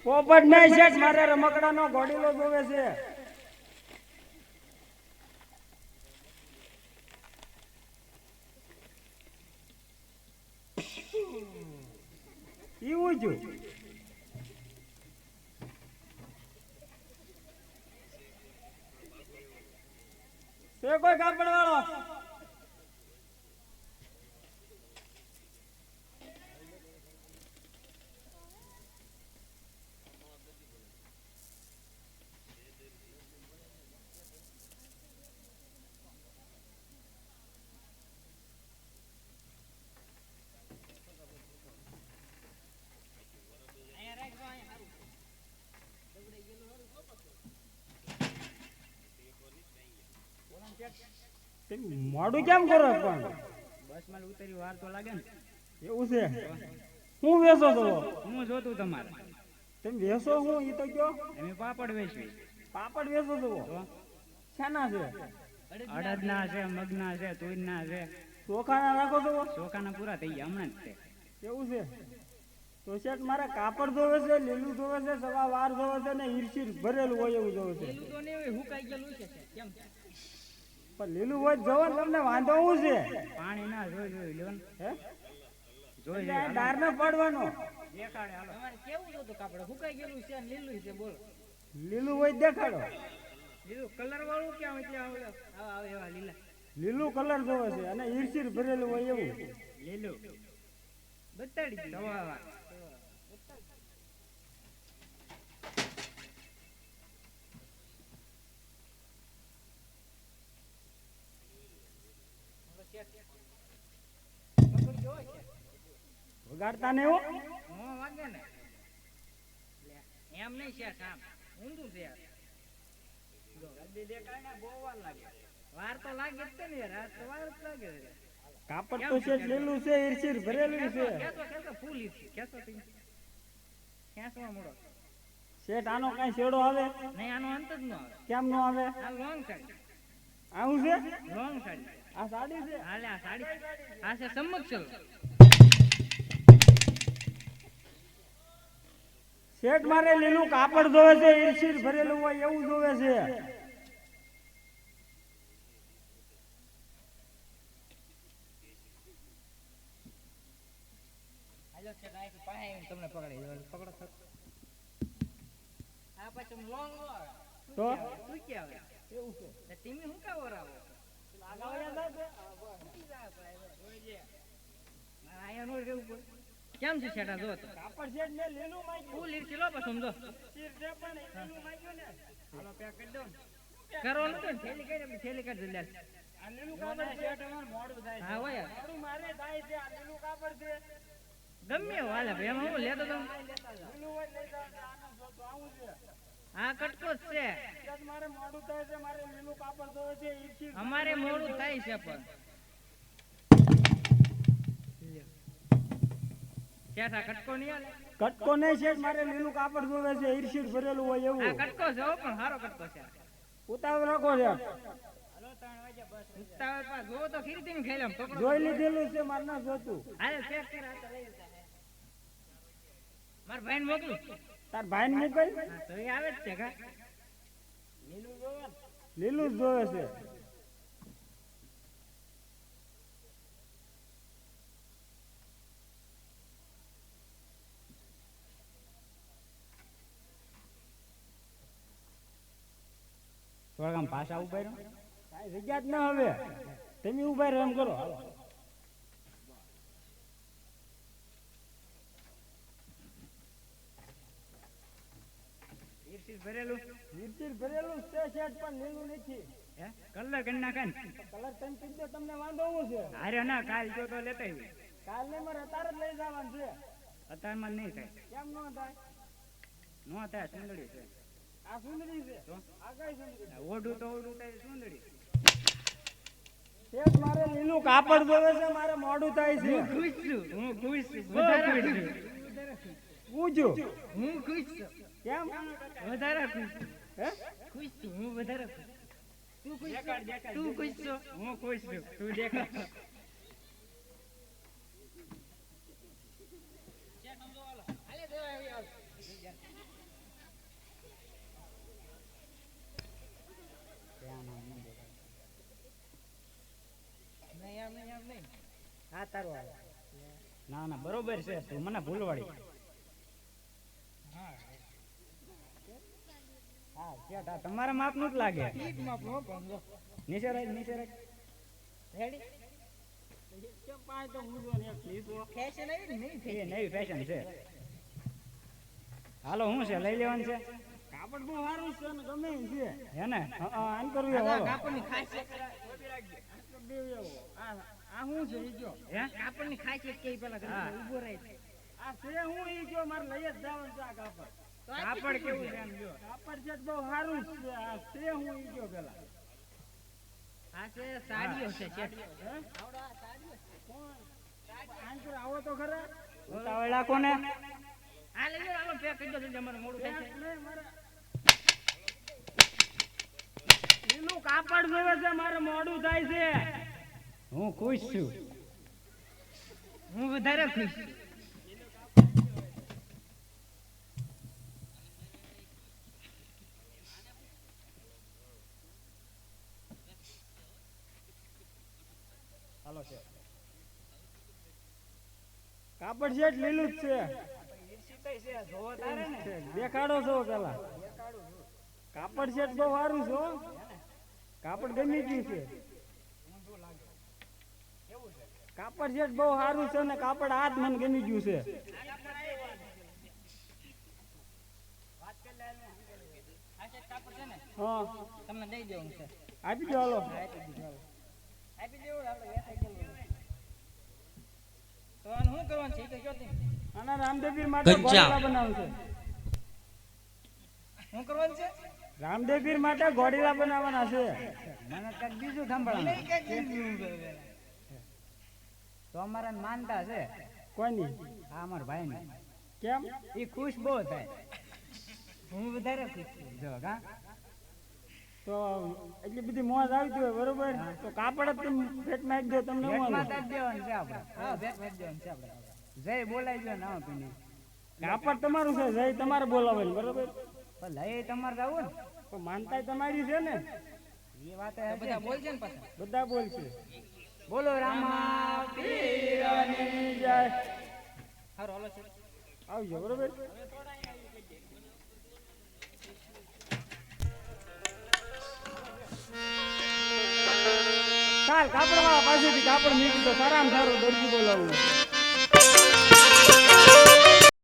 પોપટ નહીં શેઠ, મારે રમકડાનો ઘોડીલો જોવે છે. એવું છું તે કોઈ કાપડ વાળો મોડું કેમ કરો પણ બસ માં ઉતરી વાર તો લાગે ને. એવું છે? હું વેચો છો? હું જોતું તમારે તમે વેચો હું ઈ તો કયો. અમે પાપડ વેચવી. પાપડ વેચો છો? શાના છે? અડદના છે, મગના છે, તુરના છે. ચોખાના રાખો છો? ચોખાના પૂરા થઈ ગયા હમણાં જ છે. એવું છે? તો શેઠ મારે કાપડ જોવે છે, લીલું જોવે છે, સવા વાર જોવે છે ને ઈરશીર ભરેલું હોય એવું જોવે છે. લીલું તો નહીં હોય, હુકાઈ ગયેલું છે. કેમ પણ લીલું હોય જોવે તમને વાંધો શું છે? પાણી ના જોઈ લ્યો ને. હે જોઈ ડાર ને પડવાનો દેખાડે. હાલો તમારે કેવું જોતું કાપડ હુકાઈ ગયેલું છે ને લીલું છે? બોલો. લીલું હોય દેખાડો. લીલું કલર વાળું ક્યાં એટલે આવે એવા લીલા. લીલું કલર જોવે છે અને ઈરશીર ભરેલું હોય એવું. લીલું બતાડી દવા. વગાડતા ને એવું વાગે ને એમ નહીં છે. આમ ઊંધું છે. દેખાય ને બહુ વાર લાગે. વાર તો લાગે જ છે ને યાર. આ તો વાર જ લાગે. કાપડ તો છે લીલું છે, ઈરશીર ભરેલું છે. ફૂલ ઈરશીર ખેંચો ખેંચવા મળો. શેઠ આનો કઈ શેડો આવે? નહીં, આનો અંત જ ન આવે. કેમ નો આવે? આ લોંગ સાડી. આવું છે? લોંગ સાડી. આ સાડી છે? હાલે આ સાડી. આ છે સંમત. શેઠ મારે લીલું કાપડ જોવે છે, ઈરશીર ભરેલું હોય એવું જોવે છે. તમને પકડી પકડો. આ પછી લોંગ તો તું કે આવે એવું છે. તમે શું કાવો રાવો? કેમ છે શેઠા? જો કાપડ શેઠ ને લીલું માંગ્યું. ફૂલ ઈરશી લો પછી સમજો. ઈરશીર છે પણ લીલું માંગ્યું ને. હાલો પેક કરી દો. કરવાનું તો થેલી કરી થેલી કરી લે. આ લીલું કાપડ શેઠ અમાર મોડું થાય છે. હા હોય મોડું મારે થાય છે. આ લીલું કાપડ છે. ગમે હાલે ભાઈ. એમાં હું લેતો તો લીલું હોય લઈ જાવ. આનો શોધો આવું છે. આ કટકો જ છે. શેઠ મારે મોડું થાય છે. મારે લીલું કાપડ જોવે છે, ઈરશીર. અમારે મોડું થાય છે પણ શેઠા કટકો નહીં હાલે. કટકો નહીં શેઠ, મારે લીલું કાપડ જોવે છે, ઈરશીર ભરેલું હોય આ એવું. કટકો છે હો, પણ સારો કટકો છે. ઉતાવળ રાખો છે. ઉતાવળ પા જોવો તો ખીરી તમે ખાઈ લો. પકડો. જોઈ લીધેલું છે, મારે ના જોતું. હાલે પેક કર. આ તો લઈ જા. માર ભાઈને મોકલું. તાર ભાઈ ને મોકલ. હા તો એ આવે જ છે કા. લીલું જ જોવે છે. થોડાક આમ પાછા ઉભા રહો. કાંઈ જગ્યા જ ના હવે. તમે ઉભા રહો એમ કરો. હાલો ઈરશીર ભરેલું. ઈરશીર ભરેલું છે શેઠ, પણ લીલું નથી. હે કલર કરી નાખે ને. કલર તમે કીધો તમને વાંધો શું છે? અરે ના કાલ જો તો લેતા આવી. કાલ ને મારે અત્યારે જ લઈ જવાનું છે. અત્યારમાં નહીં થાય. કેમ ન થાય? નો થાય. સુંદડી છે. આ સુંદરી છે. આ કઈ સુંદરી? ઓઢું તો ઓઢું થાય સુંદડી. શેઠ મારે લીલું કાપડ જોવે છે, મારે મોડું થાય છે. હું ખુશ છું. વધારે ખુશ છું. પૂછો હું ખુશ છું. કેમ? વધારે ખુશ છું. હે ખુશ છું. હું વધારે ખુશ. તું ખુશ છો? તું ખુશ છો? હું ખુશ છું. તું દેખાડ. નહીં આમ નહીં આમ નહીં હા તારું આવે ના ના બરોબર છે તું મને ભૂલવાડી. હા હા શેઠ આ તમારા માપનું જ લાગે. ઠીક માં પણ નીચે રાખ. રેડી કેમ પાય તો હું જો ને એક લીધો ફેશન આવી નહીં એ નવી ફેશન છે. હાલો શું છે લઈ લેવાનું છે કાપડ બહુ સારું છે ને ગમે એમ છે હે ને? આન કરવું આ હાલો. કાપડની ખાસિયત આ શું છે ઈ જો હે કાપડની ખાસિયત કે પેલા હા. ઊભો રહે આ છે હું ઈ જો મારે લઈ જ જવાનું છે આ કાપડ કાપડ કેવું છે એમ જો. કાપડ છે બહુ સારું છે આ છે હું ઈ જો પેલા આ છે સાડીઓ છે શેઠ હે કોણ આંકર આવો તો ખરા ઉતાવળ રાખો ને. આ લઈ લો આલો પેક કરી દો જલ્દી અમારે મોડું થાય છે નહીં, મારે લીલું કાપડ જોવે છે મારે મોડું થાય છે હું ખુશ છું. હું વધારે ખુશ હાલો છે કાપડ છે જ લીલું જ છે દેખાડો છો પેલા કાપડ છે જ બહુ સારું છે હો. કાપડ ગમી ગયું છે કાપડ છે જ બહુ સારું છે ને કાપડ હાથ મને ગમી ગયું છે હા તમને દઈ દેવું છે આપી દો હાલો આપી દેવું આપણે વેચાઈ ગયેલું તો આનું શું કરવાનું છે એ તો કહો તમે. આના રામદેવપીર માટે ગોળીલા બનાવવું છે શું કરવાનું છે રામદેવપીર માટે ગોળીલા બનાવવાના છે મને કંઈક બીજું સાંભળવાનું. તો અમારા માનતા છે કોઈની આ અમારા ભાઈને કેમ એ ખુશ બહુ થાય. હું વધારે ખુશ છું જો કા તો એટલી બધી મોજ આવતી હોય બરોબર તો કાપડ જ તમે ભેટમાં આપી દો તમને હું ભેટમાં વાંધો? જ દેવાનું છે આપણે. હા ભેટ દેવાનું છે આપણે. જય બોલાઈ ગયો ના પીને કાપડ તમારું છે જય તમારે બોલાવે બરોબર પણ લઈ તમારે જવું ને તો માનતા તમારી છે ને એ વાત બધા બોલશે ને પાછા બધા બોલશે બોલો રામા પીરની જય સારું હાલો છે આવજો બરોબર ચાલ કાપડ વાળા પાસેથી કાપડ નીકળી તો સારામાં સારું દરજી બોલાવું